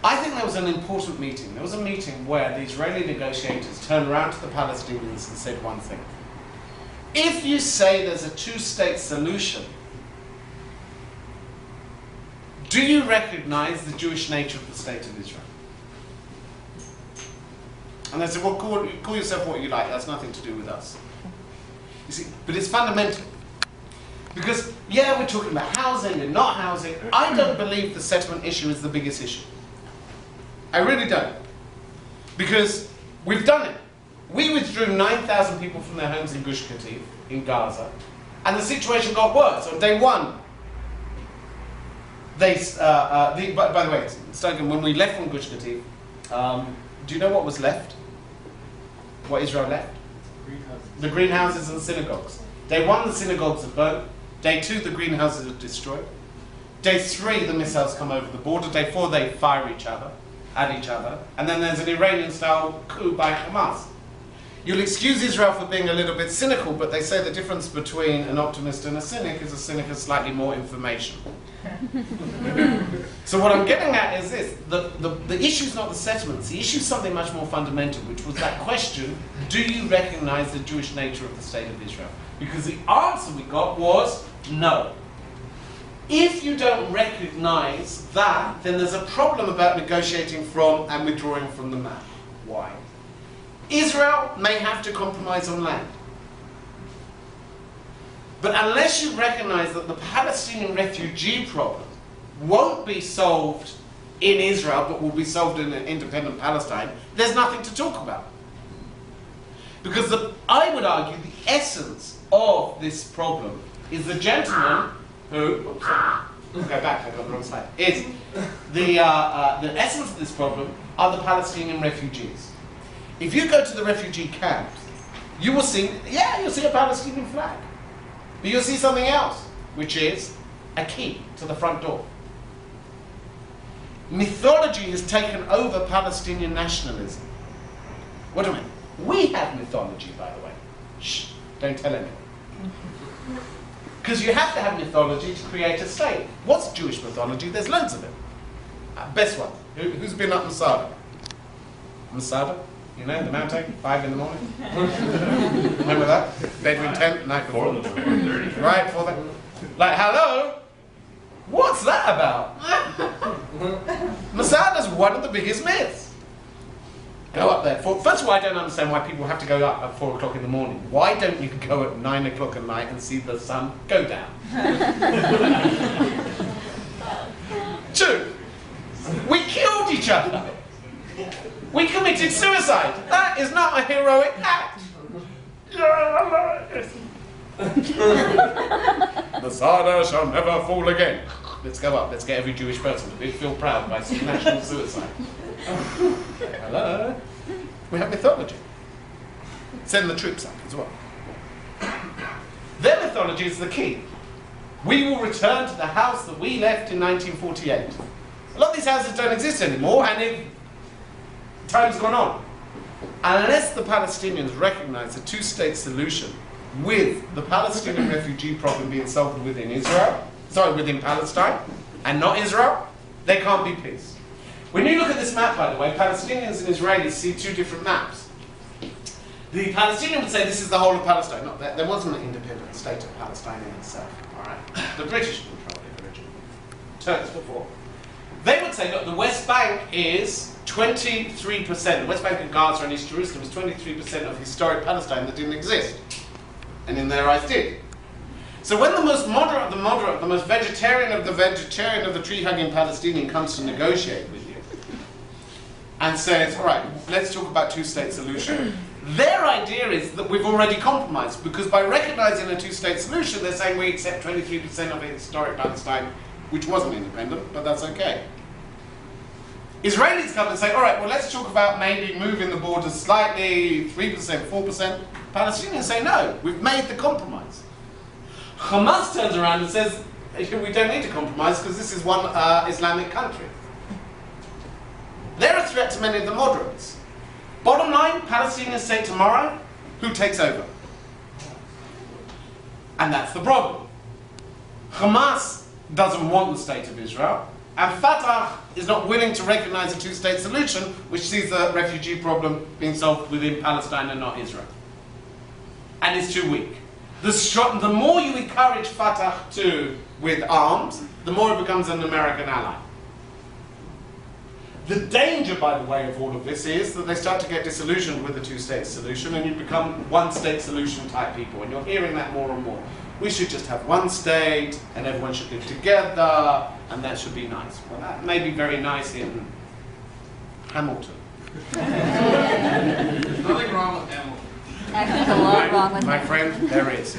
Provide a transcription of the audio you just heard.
I think there was an important meeting. There was a meeting where the Israeli negotiators turned around to the Palestinians and said one thing. If you say there's a two-state solution, do you recognize the Jewish nature of the state of Israel? And they said, well, call yourself what you like. That's nothing to do with us. You see, but it's fundamental. Because, yeah, we're talking about housing and not housing. I don't believe the settlement issue is the biggest issue. I really don't. Because we've done it. We withdrew 9,000 people from their homes in Gush Katif, in Gaza, and the situation got worse. On day one, by the way, Stogan, when we left from Gush Katif, do you know what was left? What Israel left? The greenhouses and synagogues. Day one, the synagogues are burnt. Day two, the greenhouses are destroyed. Day three, the missiles come over the border. Day four, they fire at each other. And then there's an Iranian-style coup by Hamas. You'll excuse Israel for being a little bit cynical, but they say the difference between an optimist and a cynic is a cynic has slightly more information. So what I'm getting at is this. The issue's not the settlements. The issue's something much more fundamental, which was that question, do you recognize the Jewish nature of the state of Israel? Because the answer we got was no. If you don't recognize that, then there's a problem about negotiating from and withdrawing from the map. Why? Israel may have to compromise on land. But unless you recognize that the Palestinian refugee problem won't be solved in Israel, but will be solved in an independent Palestine, there's nothing to talk about. Because I would argue the essence of this problem is the gentleman who, go back, I got the wrong slide, is the essence of this problem are the Palestinian refugees. If you go to the refugee camps, you will see, you'll see a Palestinian flag. But you'll see something else, which is a key to the front door. Mythology has taken over Palestinian nationalism. What do I mean? We have mythology, by the way. Shh, don't tell anyone. Because you have to have mythology to create a state. What's Jewish mythology? There's loads of it. Best one. Who's been up Masada? Masada? You know, the mountain, 5 in the morning. Remember that? Bedroom tent, night before. 4:30. Right, 4:30. Like, hello? What's that about? Masada's one of the biggest myths. Go up there. First of all, I don't understand why people have to go up at 4 o'clock in the morning. Why don't you go at 9 o'clock at night and see the sun go down? 2, we killed each other. We committed suicide. That is not a heroic act. Masada shall never fall again. Let's go up. Let's get every Jewish person to feel proud by national suicide. Hello? We have mythology. Send the troops up as well. Their mythology is the key. We will return to the house that we left in 1948. A lot of these houses don't exist anymore, and time's gone on. Unless the Palestinians recognize a two-state solution with the Palestinian refugee problem being solved within Palestine, and not Israel, there can't be peace. When you look at this map, by the way, Palestinians and Israelis see 2 different maps. The Palestinian would say this is the whole of Palestine. No, there wasn't an independent state of Palestine in itself. All right, the British controlled it originally. Turks before. They would say, look, the West Bank is 23%. The West Bank and Gaza and East Jerusalem is 23% of historic Palestine that didn't exist. And in their eyes did. So when the most moderate of the moderate, the most vegetarian of the tree-hugging Palestinian comes to negotiate with you and says, all right, let's talk about two-state solution, their idea is that we've already compromised, because by recognizing a two-state solution, they're saying we accept 23% of historic Palestine, which wasn't independent, but that's okay. Israelis come and say, all right, well, let's talk about maybe moving the borders slightly, 3%, 4%. Palestinians say, no, we've made the compromise. Hamas turns around and says, we don't need to compromise because this is one Islamic country. They're a threat to many of the moderates. Bottom line, Palestinians say tomorrow, who takes over? And that's the problem. Hamas doesn't want the state of Israel. And Fatah is not willing to recognize a two-state solution, which sees the refugee problem being solved within Palestine and not Israel. And it's too weak. The more you encourage Fatah with arms, the more it becomes an American ally. The danger, by the way, of all of this is that they start to get disillusioned with the two-state solution and you become one-state solution type people. And you're hearing that more and more. We should just have one state and everyone should live together and that should be nice. Well, that may be very nice in Hamilton. There's nothing wrong with Hamilton. There's a lot wrong with My friend, there is.